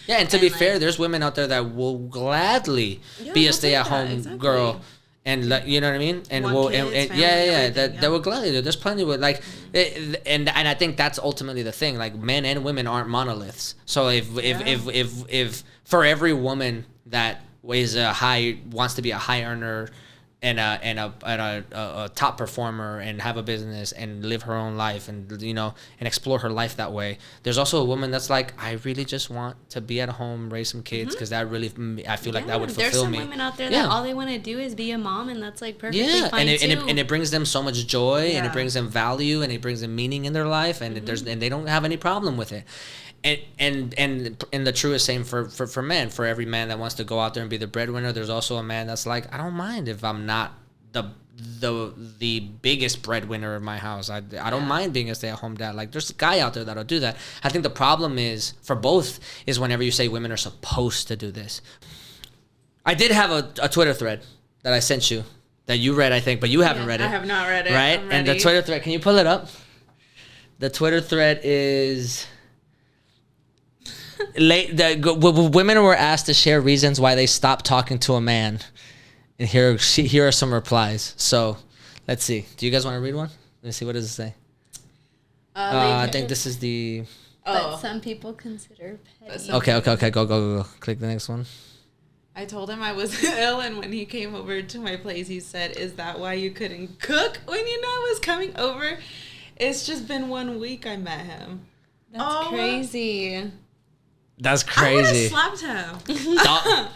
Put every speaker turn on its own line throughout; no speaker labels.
Yeah, and to be fair, there's women out there that will gladly be a stay-at-home girl. And you know what I mean, and that will gladly do. There's plenty of like, and I think that's ultimately the thing. Like men and women aren't monoliths. So if for every woman that wants to be a high earner and a top performer and have a business and live her own life and and explore her life that way, there's also a woman that's like, I really just want to be at home, raise some kids, because that really, I feel like that would fulfill me.
There's some women out there that all they want to do is be a mom, and that's like perfectly fine too. And it brings them so much joy, and it brings them value, and it brings them meaning in their life, and and they don't have any problem with it. And the truest same for men. For every man that wants to go out there and be the breadwinner, there's also a man that's like, I don't mind if I'm not the biggest breadwinner in my house. I don't mind being a stay-at-home dad. Like, there's a guy out there that'll do that. I think the problem is for both is whenever you say women are supposed to do this. I did have a Twitter thread that I sent you that you read, I think, but you haven't read it.
I have not read it.
Right? And the Twitter thread, can you pull it up? The Twitter thread is... women were asked to share reasons why they stopped talking to a man, and here are some replies. So let's see. Do you guys want to read one? Let's see. What does it say? I think this is the.
But some people consider petty.
Okay. Go. Click the next one.
I told him I was ill, and when he came over to my place, he said, "Is that why you couldn't cook when you know I was coming over?" It's just been 1 week I met him.
That's crazy.
That's crazy.
I would have slapped him.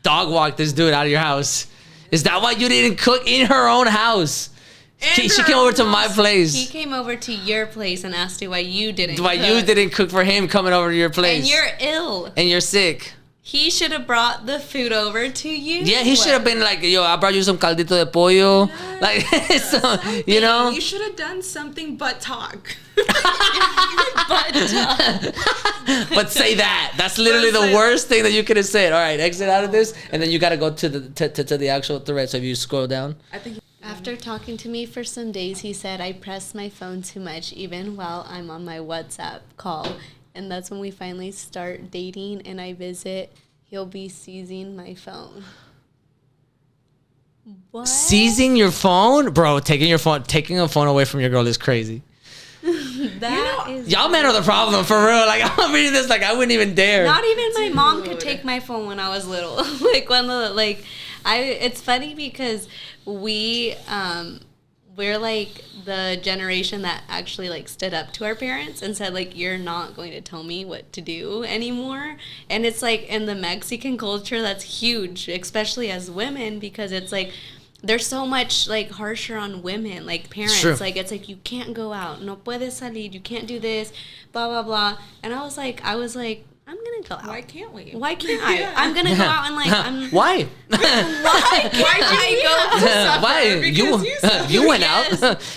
Dog walk this dude out of your house. Is that why you didn't cook in her own house? She came over to my place.
He came over to your place and asked you why you didn't
cook. Why you didn't cook for him coming over to your place.
And you're ill.
And you're sick.
He should have brought the food over to you.
Yeah, he should have been like, yo, I brought you some caldito de pollo.
Yes,
like, so, you know?
You should have done something but talk.
But
say that. That's literally the worst thing that you could have said. All right, exit out of this, and then you got to go to the actual thread. So if you scroll down.
After talking to me for some days, he said I press my phone too much, even while I'm on my WhatsApp call. And that's when we finally start dating and I visit. He'll be seizing my phone. What?
Seizing your phone? Bro, taking a phone away from your girl is crazy. Y'all men are the problem, for real. Like, I'm reading this like I wouldn't even dare.
Not even my mom could take my phone when I was little. It's funny because we're like the generation that actually like stood up to our parents and said like, you're not going to tell me what to do anymore. And it's like in the Mexican culture that's huge, especially as women, because it's like there's so much like harsher on women, like parents. Like it's like, you can't go out, no puedes salir, you can't do this, blah blah blah. And I was like I'm gonna go out.
Why can't we?
Why can't I? Yeah. I'm gonna go out and like.
Why?
Why did I go to suffer?
Why you went out?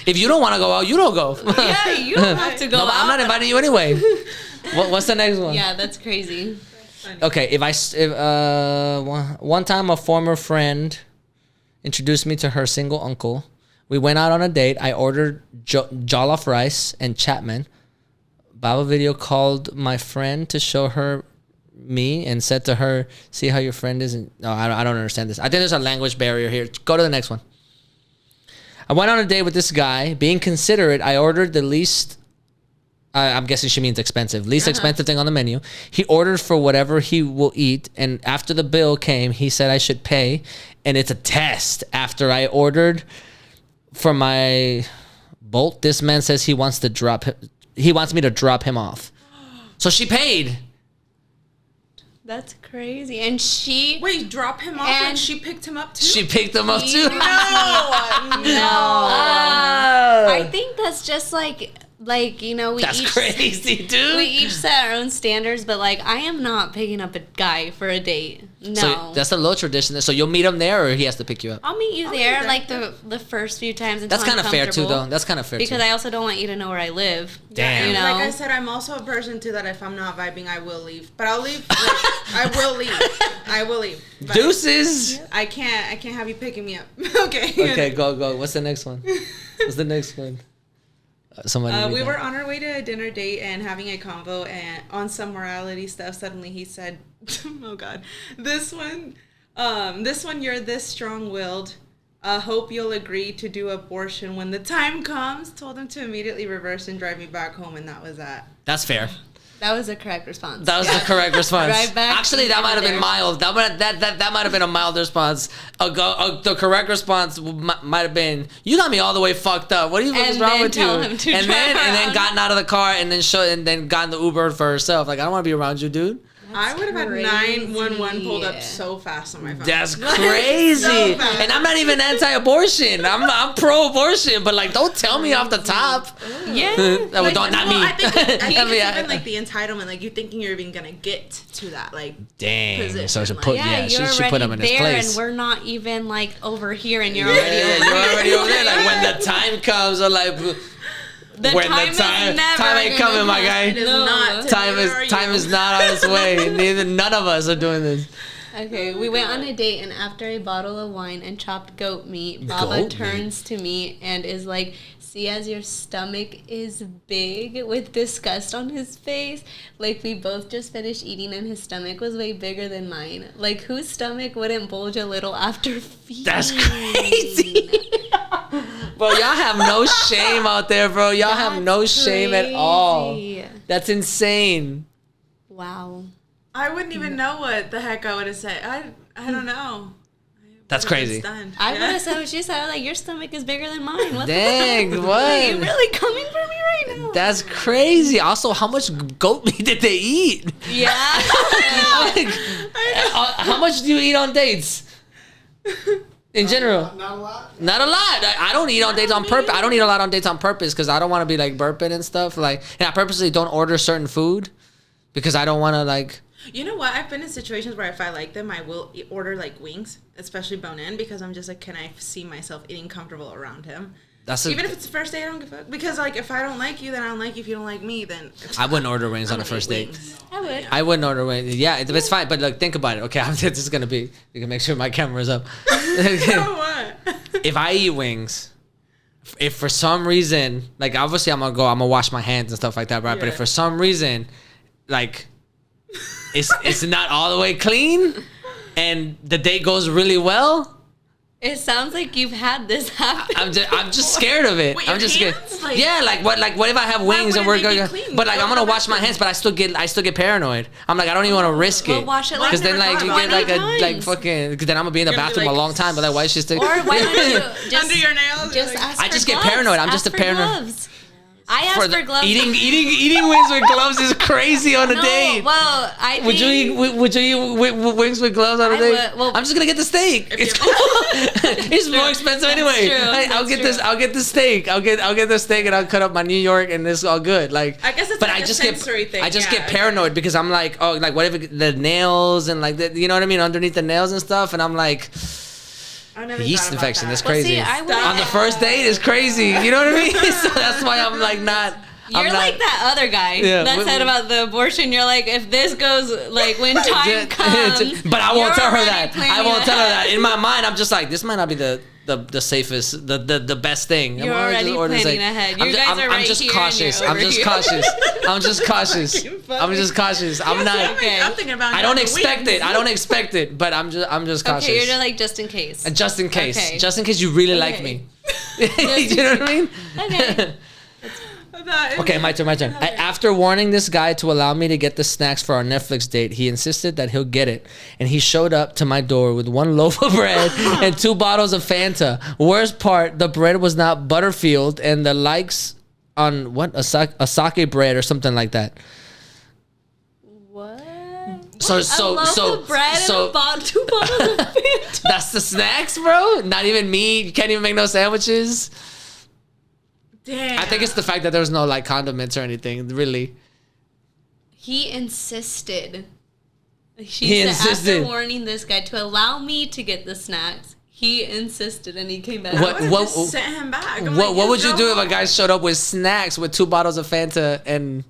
If you don't want to go out, you don't go.
Yeah, you don't have to go out.
I'm not inviting you anyway. What's the next one?
Yeah, that's crazy.
Okay, if one time a former friend introduced me to her single uncle. We went out on a date. I ordered jollof rice and Chapman. Baba video called my friend to show her me and said to her, see how your friend is. No, I don't understand this. I think there's a language barrier here. Go to the next one. I went on a date with this guy. Being considerate, I ordered the least, I'm guessing she means expensive, least expensive thing on the menu. He ordered for whatever he will eat. And after the bill came, he said I should pay. And it's a test. After I ordered for my Bolt, this man says he wants me to drop him off. So she paid.
That's crazy. And she...
Wait, drop him off and she picked him up too?
She picked him up too?
No.
I think that's just like, you know,
that's crazy, dude.
We each set our own standards, but like, I am not picking up a guy for a date. No.
So that's a low tradition. So you'll meet him there, or he has to pick you up?
I'll meet you there, like the first few times.
That's kind of fair too, though. That's kind of fair
because I also don't want you to know where I live.
Damn.
You know?
Like I said, I'm also a person too that if I'm not vibing, I will leave. But I'll leave. Like, I will leave. But
Deuces.
I can't have you picking me up. Okay.
Okay, go. What's the next one? Somebody.
We were on our way to a dinner date and having a convo and on some morality stuff. Suddenly he said, "Oh God, this one, you're this strong-willed. Hope you'll agree to do abortion when the time comes." Told him to immediately reverse and drive me back home, and that was that.
That's fair.
That was the correct response.
That was the correct response.
Right back.
Actually, that might have been mild. That might have been a mild response. The correct response might have been, "You got me all the way fucked up. What is wrong with you?" And then gotten out of the car and then gotten the Uber for herself. Like, I don't want to be around you, dude.
I would have had 911 pulled up so fast on my phone.
That's crazy. So and I'm not even anti-abortion. I'm pro-abortion, but like, don't tell me off the top.
Yeah.
Like,
not me.
I think it's even like the entitlement, like you thinking you're even gonna get to that, like,
dang.
position.
So she
Like,
put, she put him in his place.
And we're not even like over here, and you're already over
you're
here.
already over there. Like, when the time comes, or like. Time ain't coming, my guy.
It is not.
Time is not on its way. None of us are doing this.
Okay, we went on a date, and after a bottle of wine and chopped goat meat, Baba turns to me and is like, "See, as your stomach is big," with disgust on his face. Like, we both just finished eating, and his stomach was way bigger than mine. Like, whose stomach wouldn't bulge a little after feeding?
That's crazy. Bro, y'all have no shame out there, bro. Y'all have no shame at all. That's insane.
Wow.
I wouldn't even know what the heck I would have said. I don't know.
That's crazy.
I would have said what she said. Like, your stomach is bigger than mine. What
Dang,
the
what?
Are you really coming for me right now?
That's crazy. Also, how much goat meat did they eat?
Yeah.
Like, how much do you eat on dates? In general,
not a lot.
Not a lot. I don't eat on dates on purpose. I don't eat a lot on dates on purpose because I don't want to be like burping and stuff. Like, and I purposely don't order certain food because I don't want to like.
You know what? I've been in situations where if I like them, I will order like wings, especially bone-in, because I'm just like, can I see myself eating comfortable around him? Even if it's the first date, I don't give a fuck. Because like, if I don't like you, then I don't like you. If you don't like me, then
I wouldn't order wings on a first date.
I would.
I wouldn't order wings. Yeah, it's fine. But look, think about it. Okay, this is gonna be. You can make sure my camera's up.
What?
If I eat wings, if for some reason, like obviously I'm gonna wash my hands and stuff like that, right?
Yeah.
But if for some reason, like, it's not all the way clean, and the date goes really well.
It sounds like you've had this happen.
I'm just scared of it.
Wait,
I'm just scared.
like,
yeah, like what if I have wings and we're going, but like I'm gonna wash my hands, but I still get paranoid. I'm like, I don't even want to risk it.
Well, wash it
because then like you get like
times.
like fucking. Because then I'm gonna be in the
You're gonna be
bathroom a
like,
long time. But like, why is she still?
Or why don't you just
under your nails?
just
like,
ask
I
for
just get
gloves.
paranoid. I'm just
Ask
a
for
paranoid.
gloves. I asked for gloves.
Eating wings with gloves is crazy on a
No,
date.
well, I
Would you eat wings with gloves on a
I
date?
would. Well,
I'm just gonna get the steak. It's more expensive anyway.
true.
I'll get this. I'll get the steak. I'll get the steak and I'll cut up my New York and it's all good. Like,
I guess it's
but
like
I
a
just
sensory
get
thing.
I just
Yeah,
get paranoid because I'm like, oh, like what if the nails and like you know what I mean, underneath the nails and stuff, and I'm like.
I never
Yeast
thought about
infection. That's
that.
crazy.
see, I would-
On the first date is crazy. You know what I mean? So that's why I'm like not.
You're
I'm not,
like that other guy
Yeah,
that said about the abortion. You're like, if this goes, like, when time comes.
But I won't
you're
tell her
already
that. I
planning
won't tell her
ahead.
that. In my mind, I'm just like, this might not be the safest, the best thing.
You're already planning ahead. You guys are right
I'm just
here and
cautious.
you're
I'm
over
just
here.
cautious. I'm just cautious. I'm just cautious. I'm not.
Okay.
I'm thinking about.
I don't
the
expect
wings.
it. I don't expect it. But I'm just cautious.
Okay, you're just like, just in case.
Just in case.
Okay.
Just in case you really like
Okay.
me. You know what I mean?
Okay.
Okay, my turn. After warning this guy to allow me to get the snacks for our Netflix date, he insisted that he'll get it. And he showed up to my door with 1 loaf of bread and 2 bottles of Fanta. Worst part, the bread was not Butterfield and the likes on what? A sake bread or something like that.
What?
So
a loaf of bread and 2 bottles of Fanta.
That's the snacks, bro? Not even meat? You can't even make no sandwiches?
Damn.
I think it's the fact that there was no like condiments or anything, really.
He insisted.
He insisted.
After warning this guy to allow me to get the snacks, he insisted and he came back.
I would've just sent him back. I'm
What
like,
would you
"Yes,
do if
go
a guy showed up with snacks with 2 bottles of Fanta and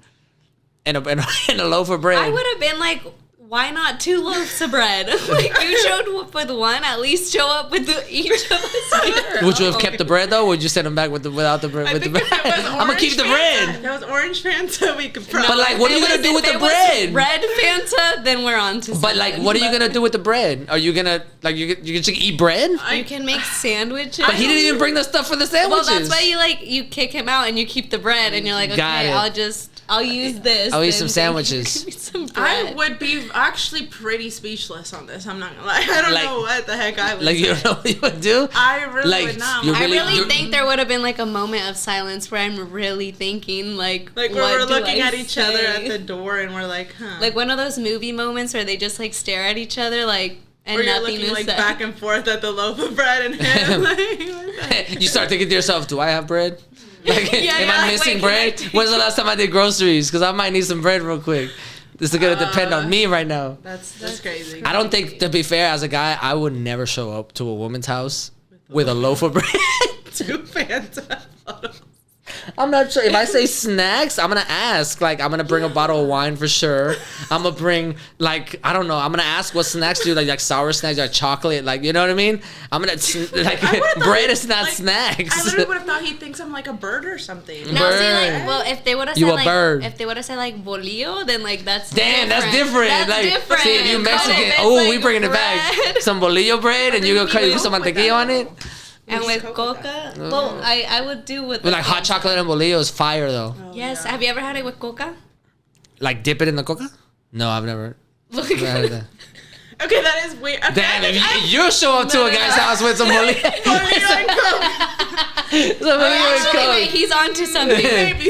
a loaf of bread?
I would have been like, why not 2 loaves of bread? Like, you showed up with 1, at least show up with each of us here.
Would you have kept the bread though, or would you send them back without the bread? With the bread? I'm gonna keep the bread.
That was orange Fanta. We could probably.
But like, what are you gonna do with the bread?
Red Fanta, then we're on to something.
But like, what are you gonna do with the bread? Are you gonna like you just eat bread?
You can make sandwiches.
But he didn't even bring the stuff for the sandwiches.
Well, that's why you kick him out and you keep the bread, and you're like, okay, I'll use this.
I'll eat some sandwiches.
I would be actually pretty speechless on this. I'm not gonna lie. I don't know what the heck I would say.
You don't know what you would do?
I really would not.
I really think there would have been like a moment of silence where I'm really thinking like
where we're looking at each other at the door and we're like, huh.
Like one of those movie moments where they just like stare at each other like and
you're
nothing
looking
is
like
said.
back and forth at the loaf of bread and him.
You start thinking to yourself, do I have bread? Like, am I missing bread?
Wait,
When's the last time I did groceries? Because I might need some bread real quick. This is gonna depend on me right now.
That's crazy.
I don't think, to be fair, as a guy, I would never show up to a woman's house with a loaf of bread.
2 Fanta bottles.
I'm not sure. If I say snacks, I'm gonna ask. Like, I'm gonna bring a bottle of wine for sure. I'm gonna bring, like, I don't know. I'm gonna ask what snacks do, like sour snacks, like chocolate, like, you know what I mean? I'm gonna like bread is not snacks.
I literally would have thought he thinks I'm like a bird or something.
No, see, like, well, if they would have said like,
bird.
if they would have said like bolillo, then like that's
damn,
different.
that's different.
That's
like,
different.
See, if you Mexican,
Like
we bringing it back. Some bolillo bread, and you go put some mantequilla on it.
And with coca, well, I would do with
like hot chocolate and bolillo is fire though.
Yes, have you ever had it with coca?
Like dip it in the coca? No, I've never.
Look
never had that.
Okay, that is weird. Okay,
Damn, if you show up to a guy's house with some bolillo.
Wait, he's onto something.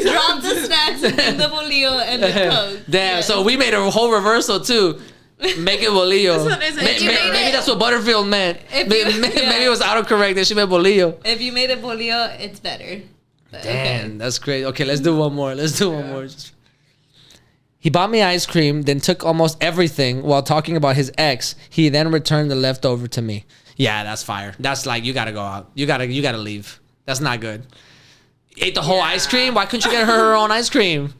Drop the snacks and then the bolillo and the coke.
Damn, so we made a whole reversal too. Make it bolillo. Maybe that's what Butterfield meant. Maybe it was autocorrect that she meant bolillo.
If you made it bolillo, it's better. But,
Damn, that's great. Okay, let's do one more. He bought me ice cream, then took almost everything while talking about his ex. He then returned the leftover to me. Yeah, that's fire. That's like, you gotta go out. You gotta leave. That's not good. Ate the whole ice cream? Why couldn't you get her own ice cream?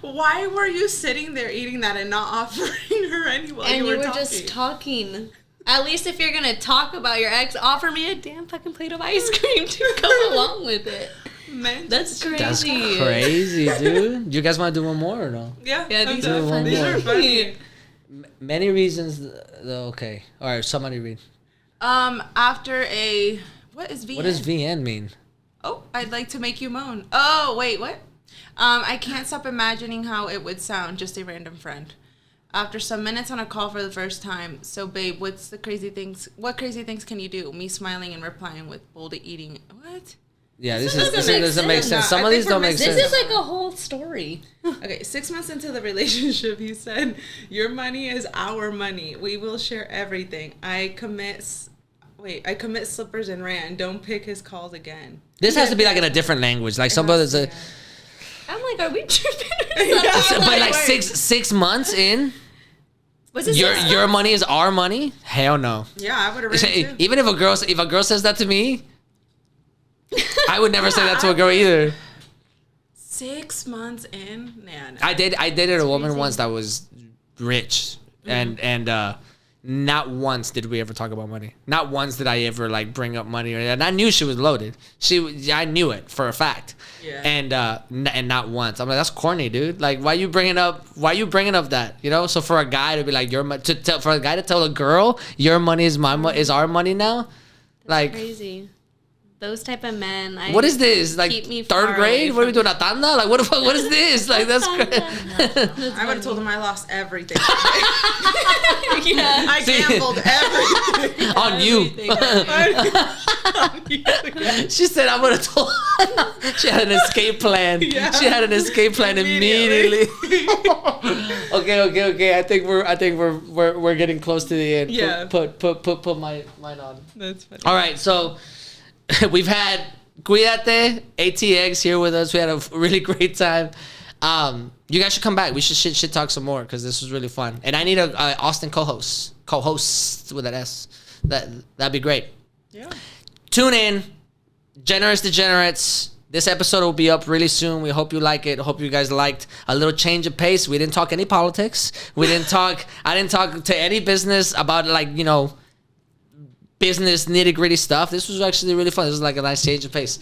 Why were you sitting there eating that and not offering her any while
and
you were
just talking? At least if you're gonna talk about your ex, offer me a damn fucking plate of ice cream to go along with it. Man, that's crazy.
That's crazy, dude. You guys want to do one more or no?
Yeah,
these are funny.
Many reasons. Okay, all right. Somebody read.
After a what is VN?
What does VN mean?
Oh, I'd like to make you moan. Oh, wait, what? I can't stop imagining how it would sound, just a random friend. After some minutes on a call for the first time, so babe, what crazy things can you do? Me smiling and replying with bold eating. What?
Yeah, this doesn't make sense. Some of these don't make sense.
This is like a whole story.
Okay, 6 months into the relationship, he said, your money is our money. We will share everything. I commit slippers and ran. Don't pick his calls again.
This has to be like in a different language. Like some brothers.
I'm like, are we tripping?
But like 6 months in, your money is our money. Hell no.
Yeah, I would have ran too.
Even if a girl says that to me, I would never say that to a girl either.
6 months in, man.
I dated a woman once that was rich, and not once did we ever talk about money. Not once did I ever like bring up money, and I knew she was loaded. I knew it for a fact. Yeah. And not once. I'm like, that's corny, dude. Like, why you bringing up that? You know. So for a guy to be like, for a guy to tell a girl, your money is is our money now.
That's
like
crazy. Those type of men.
What is this? Like third grade? What are we doing? A tanda? Like what the fuck? What is this? Like that's crazy.
I would have told him I lost everything. I gambled everything.
On you. She said I would have told. She had an escape plan. Yeah. She had an escape plan immediately. Okay. I think we're getting close to the end.
Yeah.
Put mine on.
That's funny.
All right, so we've had Cuídate, ATX here with us. We had a really great time. You guys should come back. We should shit talk some more because this was really fun. And I need a Austin co-host with an S. That'd be great.
Yeah.
Tune in. Degenerates. This episode will be up really soon. We hope you like it. Hope you guys liked a little change of pace. We didn't talk any politics. I didn't talk to any business about business nitty-gritty stuff. This was actually really fun. This was like a nice change of pace.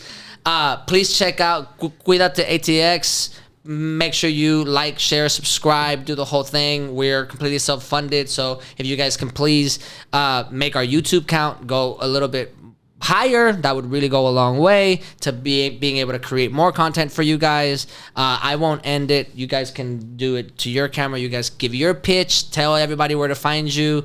Please check out Cuídate ATX. Make sure you like, share, subscribe, do the whole thing. We're completely self-funded, so if you guys can please make our YouTube count go a little bit higher, that would really go a long way to being able to create more content for you guys. I won't end it. You guys can do it to your camera. You guys give your pitch. Tell everybody where to find you.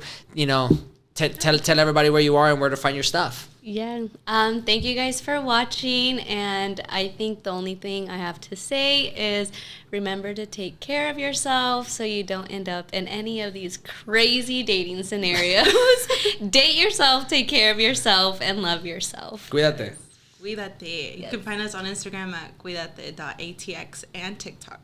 Tell everybody where you are and where to find your stuff.
Yeah. Thank you guys for watching. And I think the only thing I have to say is remember to take care of yourself so you don't end up in any of these crazy dating scenarios. Date yourself, take care of yourself, and love yourself.
Cuídate.
Cuídate. You can find us on Instagram at cuídate.atx and TikTok.